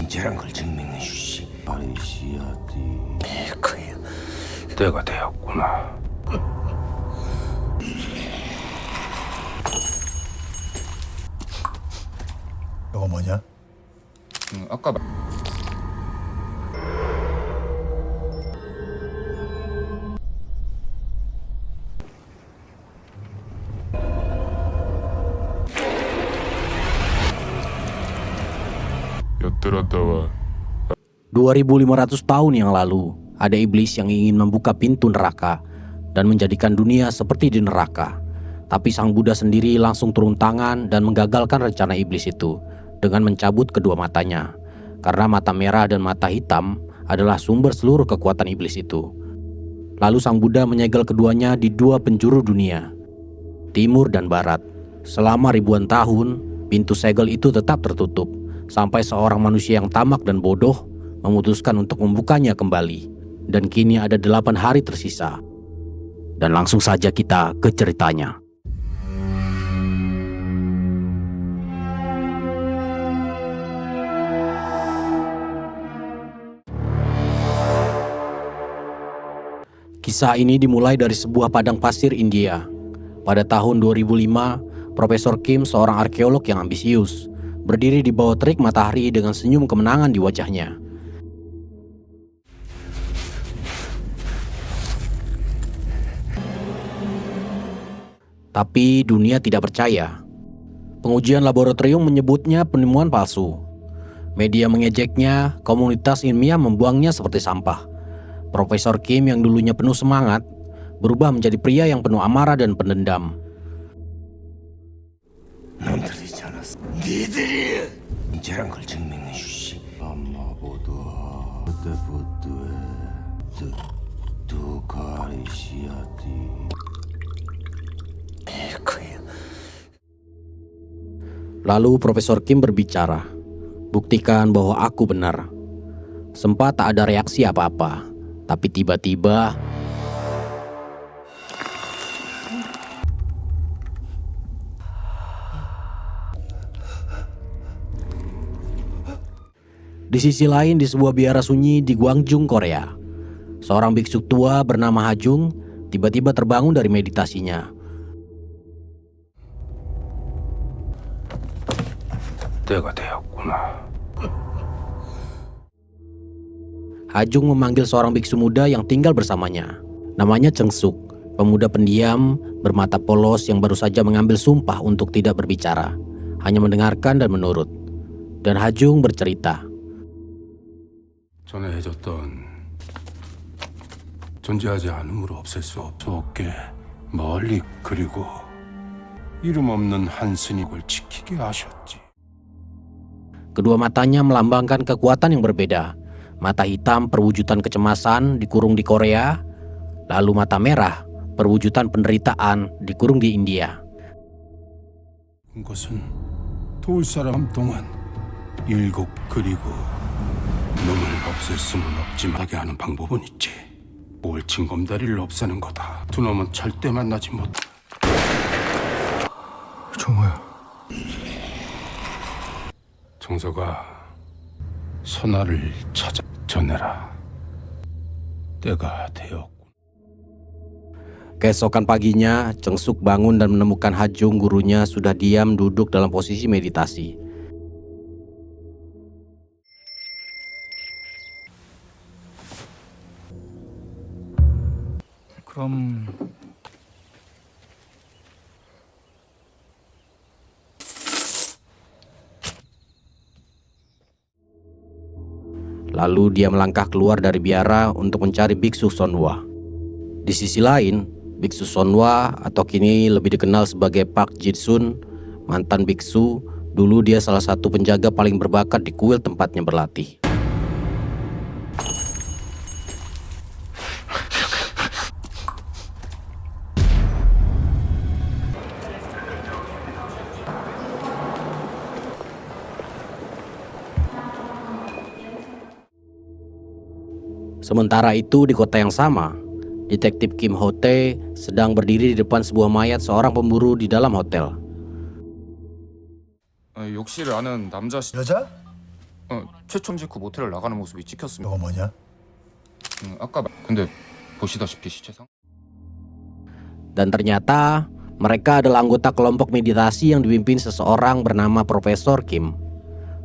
진짜란 걸 증명해 주시. 그야 때가 되었구나. 이거 뭐냐? 아까 Yotteratawa 2500 tahun yang lalu, ada iblis yang ingin membuka pintu neraka dan menjadikan dunia seperti di neraka. Tapi Sang Buddha sendiri langsung turun tangan dan menggagalkan rencana iblis itu dengan mencabut kedua matanya. Karena mata merah dan mata hitam adalah sumber seluruh kekuatan iblis itu. Lalu Sang Buddha menyegel keduanya di dua penjuru dunia, timur dan barat. Selama ribuan tahun, pintu segel itu tetap tertutup, sampai seorang manusia yang tamak dan bodoh memutuskan untuk membukanya kembali. Dan kini ada 8 hari tersisa. Dan langsung saja kita ke ceritanya. Kisah ini dimulai dari sebuah padang pasir India. Pada tahun 2005, Profesor Kim, seorang arkeolog yang ambisius, berdiri di bawah terik matahari dengan senyum kemenangan di wajahnya. Tapi dunia tidak percaya. Pengujian laboratorium menyebutnya penemuan palsu. Media mengejeknya, komunitas ilmiah membuangnya seperti sampah. Profesor Kim yang dulunya penuh semangat, berubah menjadi pria yang penuh amarah dan pendendam. 놈들이지 않았어. 니들이 진짜란 걸 증명해 주시. 아마보도 그때부터에 두 가리시아디. 그야. Lalu Profesor Kim berbicara, "Buktikan bahwa aku benar." Sempat tak ada reaksi apa-apa, tapi tiba-tiba di sisi lain, di sebuah biara sunyi di Gwangjung, Korea, seorang biksu tua bernama Hajung tiba-tiba terbangun dari meditasinya. 때가 되었구나. Hajung memanggil seorang biksu muda yang tinggal bersamanya. Namanya Cheng Suk, pemuda pendiam bermata polos yang baru saja mengambil sumpah untuk tidak berbicara, hanya mendengarkan dan menurut. Dan Hajung bercerita, 전에 해줬던 존재하지 않음으로 없앨 수 없게 멀리 그리고 이름 없는 한 스님을 지키게 하셨지. kedua matanya melambangkan kekuatan yang berbeda. Mata hitam perwujudan kecemasan dikurung di Korea, lalu mata merah perwujudan penderitaan dikurung di India. 것은 도울 사람 동안 7 그리고 놈을 없앨 수는 없지만 하게 하는 방법은 있지. 옳친 검다리를 없애는 거다. 두 놈은 절대 만나지 못. 정호야. 정서가 선아를 찾아 전해라. 때가 되었군. Keesokan paginya, Cheng Suk bangun dan menemukan Hajung, gurunya, sudah diam duduk dalam posisi meditasi. 그럼 Lalu dia melangkah keluar dari biara untuk mencari Biksu Sonwa. Di sisi lain, Biksu Sonwa atau kini lebih dikenal sebagai Park Jitsun, mantan biksu, dulu dia salah satu penjaga paling berbakat di kuil tempatnya berlatih. Sementara itu di kota yang sama, Detektif Kim Ho-tae sedang berdiri di depan sebuah mayat seorang pemburu di dalam hotel. 욕실 아는 남자 여자? 최첨 직후 모텔을 나가는 모습이 찍혔습니다. 저거 뭐냐? 아까 근데 보시다시피 시체상 Dan ternyata mereka adalah anggota kelompok meditasi yang dipimpin seseorang bernama Profesor Kim.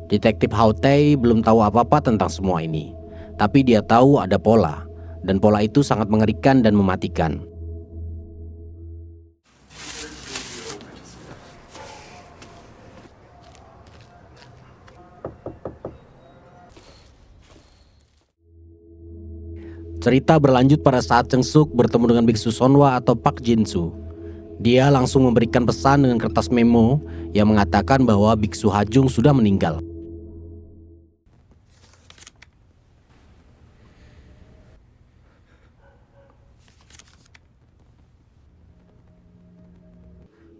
Detektif Hautei belum tahu apa-apa tentang semua ini, tapi dia tahu ada pola, dan pola itu sangat mengerikan dan mematikan. Cerita berlanjut pada saat Cheng Suk bertemu dengan Biksu Sonwa atau Pak Jinsu. Dia langsung memberikan pesan dengan kertas memo yang mengatakan bahwa Biksu Hajung sudah meninggal.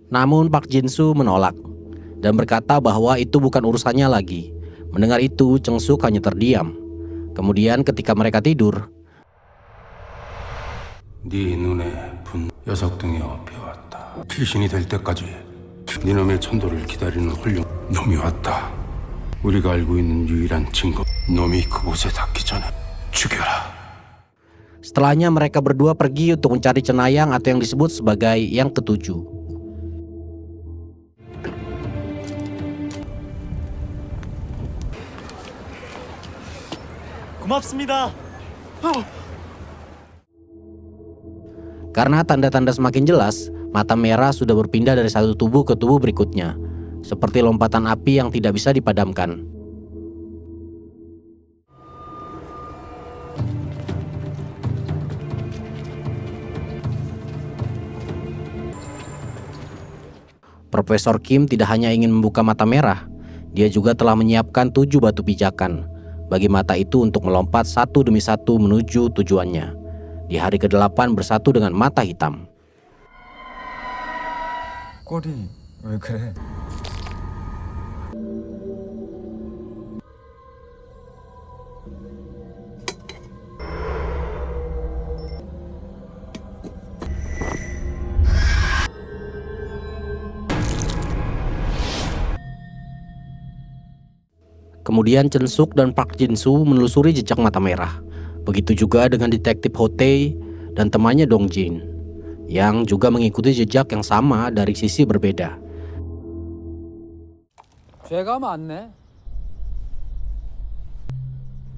Namun Pak Jinsu menolak dan berkata bahwa itu bukan urusannya lagi. Mendengar itu, Cheng Suk hanya terdiam. Kemudian ketika mereka tidur, 네 눈에 분 녀석등이 업혀왔다. 필신이 될 때까지 니놈의 천도를 기다리는 훌륭 놈이 왔다. 우리가 알고 있는 유일한 증거 놈이 그곳에 닿기 전에 죽여라. setelahnya mereka berdua pergi untuk mencari cenayang atau yang disebut sebagai yang ketujuh. 고맙습니다. Karena tanda-tanda semakin jelas, mata merah sudah berpindah dari satu tubuh ke tubuh berikutnya, seperti lompatan api yang tidak bisa dipadamkan. Profesor Kim tidak hanya ingin membuka mata merah, dia juga telah menyiapkan 7 batu pijakan bagi mata itu untuk melompat satu demi satu menuju tujuannya. Di hari ke-8 bersatu dengan mata hitam. 꼬리 왜 그래? Kemudian Chen Suk dan Park Jin Soo menelusuri jejak mata merah. Begitu juga dengan detektif Hotei dan temannya Dong Jin, yang juga mengikuti jejak yang sama dari sisi berbeda. 죄가 많네.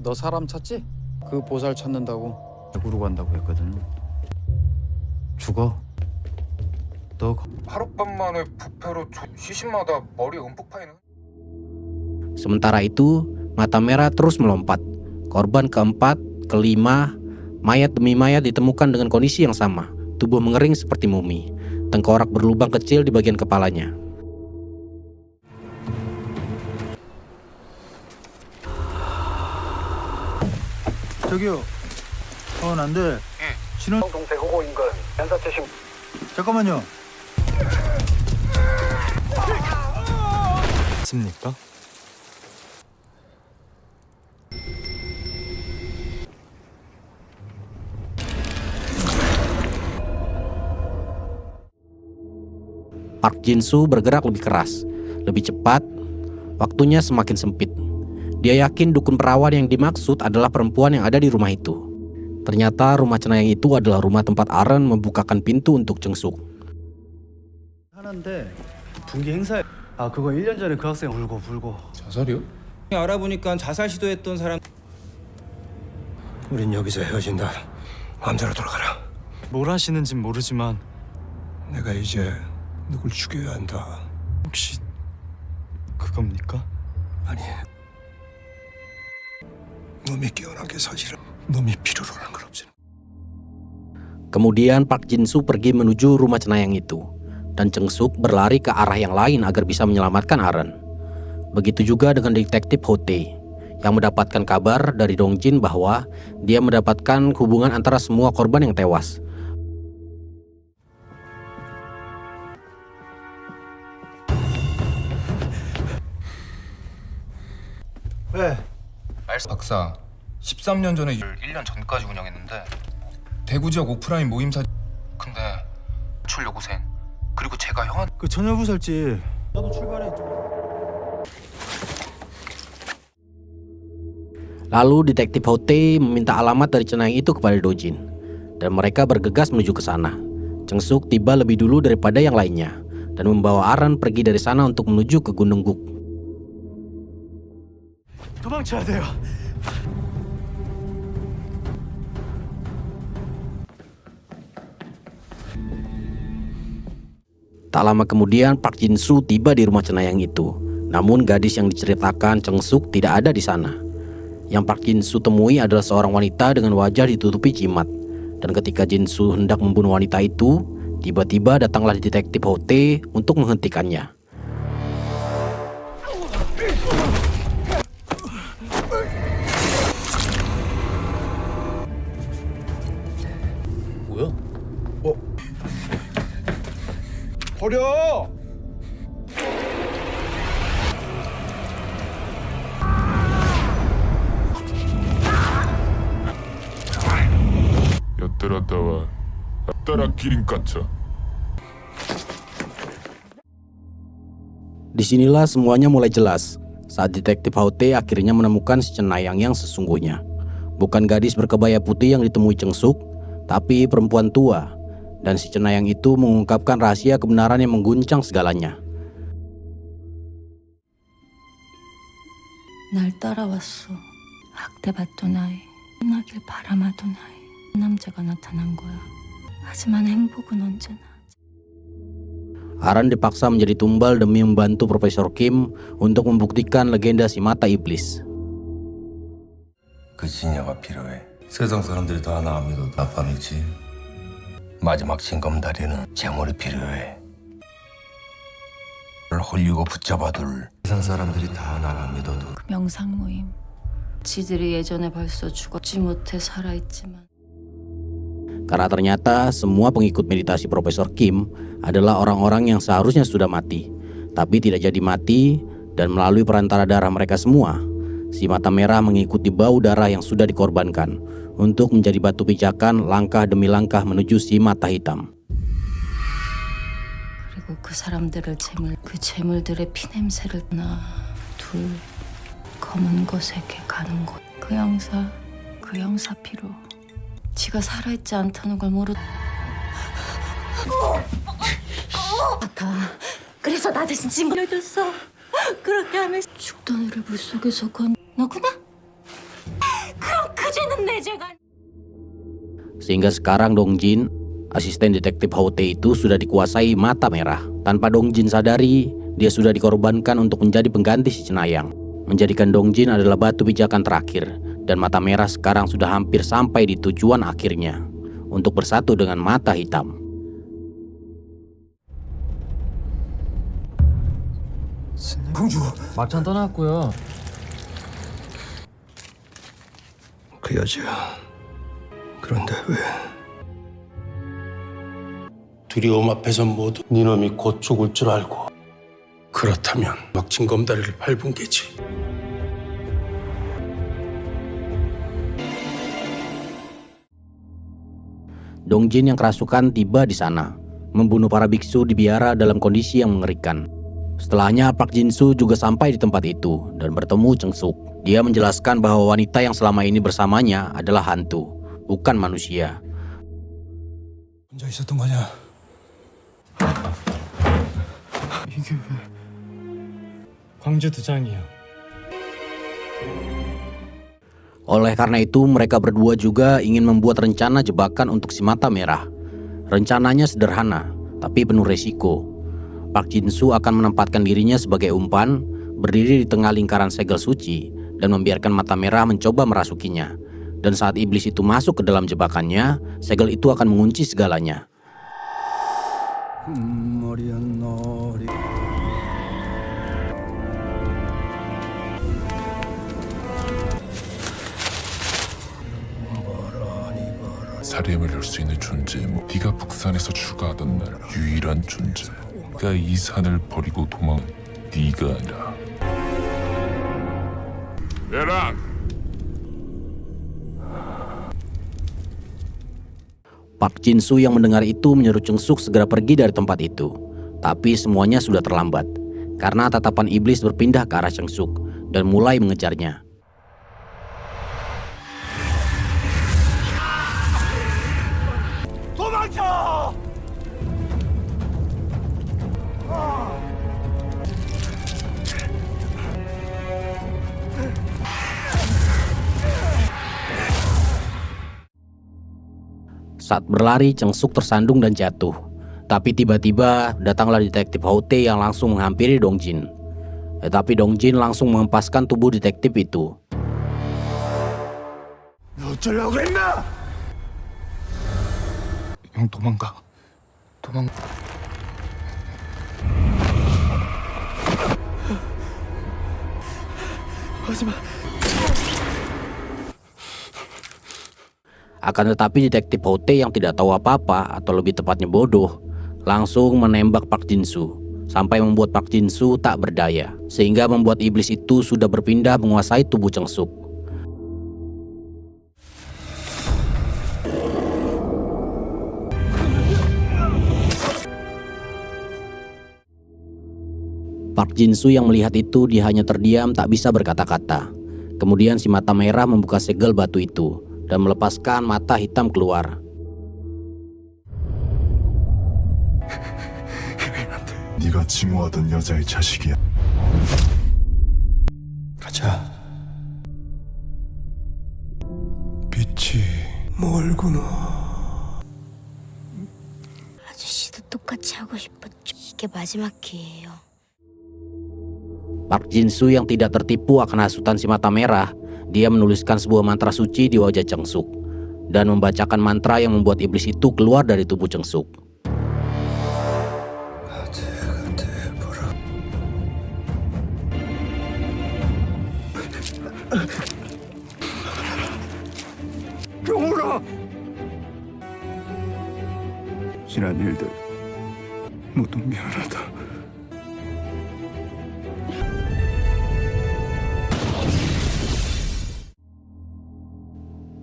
너 사람 찾지? 그 보살 찾는다고 구로 간다고 했거든. 죽어. 너 하룻밤 만에 부패로 시신마다 머리 움푹 파이는 Sementara itu, mata merah terus melompat. Korban keempat, kelima, mayat demi mayat ditemukan dengan kondisi yang sama. Tubuh mengering seperti mumi. Tengkorak berlubang kecil di bagian kepalanya. 저기요. 안 돼. 신원 동태 후보 인근 연사체 심 잠깐만요. 습니까? Park Jin Soo bergerak lebih keras, lebih cepat, waktunya semakin sempit. Dia yakin dukun perawan yang dimaksud adalah perempuan yang ada di rumah itu. Ternyata rumah cenayang itu adalah rumah tempat Aren membukakan pintu untuk Cheng Suk. 하나인데 분기 행사 그거 1년 전에 그 학생 울고 자살이요? 알아보니까 자살 시도했던 사람 우린 여기서 헤어진다. 마음대로 돌아가라. 뭘 하시는진 모르지만 내가 이제 누굴 죽여야 한다. 혹시 그겁니까? 아니, 놈이 깨어난 게 사실은 놈이 필요로 하는 건 없지. Kemudian Park Jin Soo pergi menuju rumah cenayang itu, dan Cheng Suk berlari ke arah yang lain agar bisa menyelamatkan Aren. Begitu juga dengan detektif Hotei, yang mendapatkan kabar dari Dong Jin bahwa dia mendapatkan hubungan antara semua korban yang tewas. 왜? 박사 13년 전에 1년 전까지 운영했는데 대구 지역 오프라인 모임사 근데 출 여고생 그리고 제가 형한 그 처녀부살집 나도 출발해. Lalu detektif Hote meminta alamat dari cenayang itu kepada Dojin, dan mereka bergegas menuju ke sana. Cheng Suk tiba lebih dulu daripada yang lainnya dan membawa Aran pergi dari sana untuk menuju ke Gunung Guk. 도망쳐야 돼요. Tak lama kemudian Park Jin Soo tiba di rumah cenayang itu. Namun gadis yang diceritakan Cheng Suk tidak ada di sana. Yang Park Jin Soo temui adalah seorang wanita dengan wajah ditutupi jimat. Dan ketika Jin Soo hendak membunuh wanita itu, tiba-tiba datanglah detektif Hote untuk menghentikannya. 버려! 엿들었다와 따라 기린 깠죠. Disinilah semuanya mulai jelas saat detektif Hote akhirnya menemukan si cenayang yang sesungguhnya. Bukan gadis berkebaya putih yang ditemui Cheng Suk, tapi perempuan tua. Dan si cenayang itu mengungkapkan rahasia kebenaran yang mengguncang segalanya. 날 따라왔어. 학대받던 아이, 끝나길 바라마던 아이. 남자가 나타난 거야. 하지만 행복은 언제나. Aran dipaksa menjadi tumbal demi membantu Profesor Kim untuk membuktikan legenda si mata iblis. 그 진야가 필요해. 세상 사람들이 다 나 안 믿어도 아빠 믿지. 마지막 징검다리는 재물이 필요해. 를 홀리고 붙잡아둘. 세상 사람들이 다 날 안 믿어도. 그 명상 모임. 지들이 예전에 벌써 죽었지 못해 살아있지만. Karena ternyata semua pengikut meditasi Profesor Kim adalah orang-orang yang seharusnya sudah mati, tapi tidak jadi mati, dan melalui perantara darah mereka semua, si mata merah mengikuti bau darah yang sudah dikorbankan untuk menjadi batu pijakan langkah demi langkah menuju si mata hitam. 그리고 그 사람들을 그 재물들의 피냄새를 하나, 둘, 검은 것에게 가는 것. 그 형사 피로. 지가 살아있지 않다는 걸 모르. 아까 그래서 나 대신 징 걸려줬어. 그렇게 하면 죽던 애를 물속에서 너구나? 그럼 그 죄는 내 죄가. Sehingga sekarang Dongjin, asisten detektif Hote itu sudah dikuasai mata merah. Tanpa Dongjin sadari, dia sudah dikorbankan untuk menjadi pengganti si cenayang, menjadikan Dongjin adalah batu pijakan terakhir. Dan mata merah sekarang sudah hampir sampai di tujuan akhirnya, untuk bersatu dengan mata hitam. 공주. 막창 떠났고요. 그 여자야. 그런데 왜? 두려움 앞에선 모두 니놈이 곧 죽을 줄 알고. 그렇다면 막 징검다리를 밟은 게지. Dongjin yang kerasukan tiba di sana, membunuh para biksu di biara dalam kondisi yang mengerikan. Setelahnya Park Jin Soo juga sampai di tempat itu dan bertemu Cheng Suk. Dia menjelaskan bahwa wanita yang selama ini bersamanya adalah hantu, bukan manusia. 혼자 있었던 거냐? 이게 왜? 광주 두장이요. Oleh karena itu mereka berdua juga ingin membuat rencana jebakan untuk si mata merah. Rencananya sederhana, tapi penuh resiko. Park Jin Soo akan menempatkan dirinya sebagai umpan, berdiri di tengah lingkaran segel suci, dan membiarkan mata merah mencoba merasukinya. Dan saat iblis itu masuk ke dalam jebakannya, segel itu akan mengunci segalanya. 살인을 할 수 있는 존재. 네가 북산에서 출가하던 날 유일한 존재. 그가 이 산을 버리고 도망. 네가 아니라. 메랑. Park Jin Soo yang mendengar itu menyuruh Cheng Suk segera pergi dari tempat itu. Tapi semuanya sudah terlambat, karena tatapan iblis berpindah ke arah Cheng Suk dan mulai mengejarnya. Saat berlari, Cheng Suk tersandung dan jatuh. Tapi tiba-tiba datanglah detektif Hao Tae yang langsung menghampiri Dong Jin. Tetapi Dong Jin langsung menghempaskan tubuh detektif itu. 형 도망가. 도망. Akan tetapi detektif Hao Tae yang tidak tahu apa-apa, atau lebih tepatnya bodoh, langsung menembak Park Jin Soo sampai membuat Park Jin Soo tak berdaya, sehingga membuat iblis itu sudah berpindah menguasai tubuh Cheng Suk. Park Jin Soo yang melihat itu, dia hanya terdiam tak bisa berkata-kata. Kemudian si mata merah membuka segel batu itu dan melepaskan mata hitam keluar. 네가 증오하던 여자의 자식이야. 가자. 빛이 멀구나. 아저씨도 똑같이 하고 싶었죠. 이게 마지막 기회예요. Park Jin Soo yang tidak tertipu akan hasutan si mata merah, dia menuliskan sebuah mantra suci di wajah Cheng Suk dan membacakan mantra yang membuat iblis itu keluar dari tubuh Cheng Suk. 병우라! 지난 일들 모두 미안하다.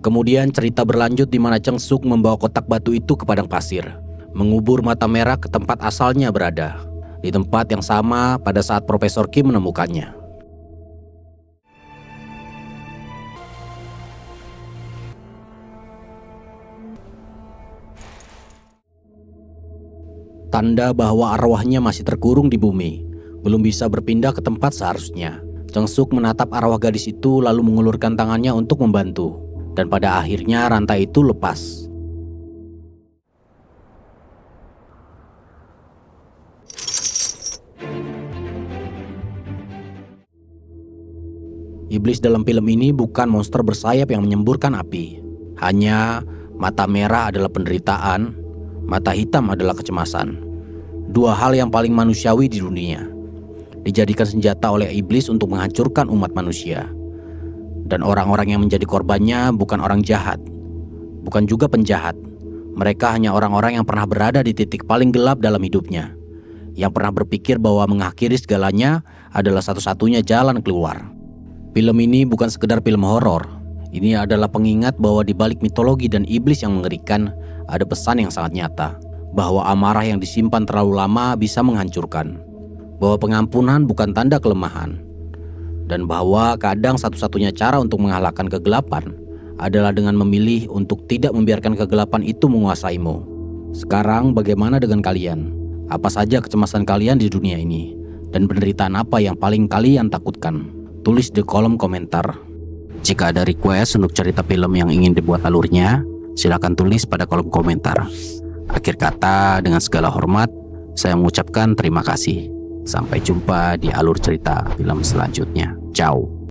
Kemudian cerita berlanjut di mana Cheng Suk membawa kotak batu itu ke padang pasir, mengubur mata merah ke tempat asalnya berada, di tempat yang sama pada saat Profesor Kim menemukannya. Tanda bahwa arwahnya masih terkurung di bumi, belum bisa berpindah ke tempat seharusnya. Cheng Suk menatap arwah gadis itu lalu mengulurkan tangannya untuk membantu. Dan pada akhirnya rantai itu lepas. Iblis dalam film ini bukan monster bersayap yang menyemburkan api. Hanya mata merah adalah penderitaan, mata hitam adalah kecemasan. Dua hal yang paling manusiawi di dunia. Dijadikan senjata oleh iblis untuk menghancurkan umat manusia. Dan orang-orang yang menjadi korbannya bukan orang jahat, bukan juga penjahat. Mereka hanya orang-orang yang pernah berada di titik paling gelap dalam hidupnya, yang pernah berpikir bahwa mengakhiri segalanya adalah satu-satunya jalan keluar. Film ini bukan sekedar film horor. Ini adalah pengingat bahwa di balik mitologi dan iblis yang mengerikan, ada pesan yang sangat nyata, bahwa amarah yang disimpan terlalu lama bisa menghancurkan, bahwa pengampunan bukan tanda kelemahan, dan bahwa kadang satu-satunya cara untuk mengalahkan kegelapan adalah dengan memilih untuk tidak membiarkan kegelapan itu menguasaimu. Sekarang bagaimana dengan kalian? Apa saja kecemasan kalian di dunia ini? Dan penderitaan apa yang paling kalian takutkan? Tulis di kolom komentar. Jika ada request untuk cerita film yang ingin dibuat alurnya, silakan tulis pada kolom komentar. Akhir kata, dengan segala hormat, saya mengucapkan terima kasih. Sampai jumpa di alur cerita film selanjutnya. Ciao.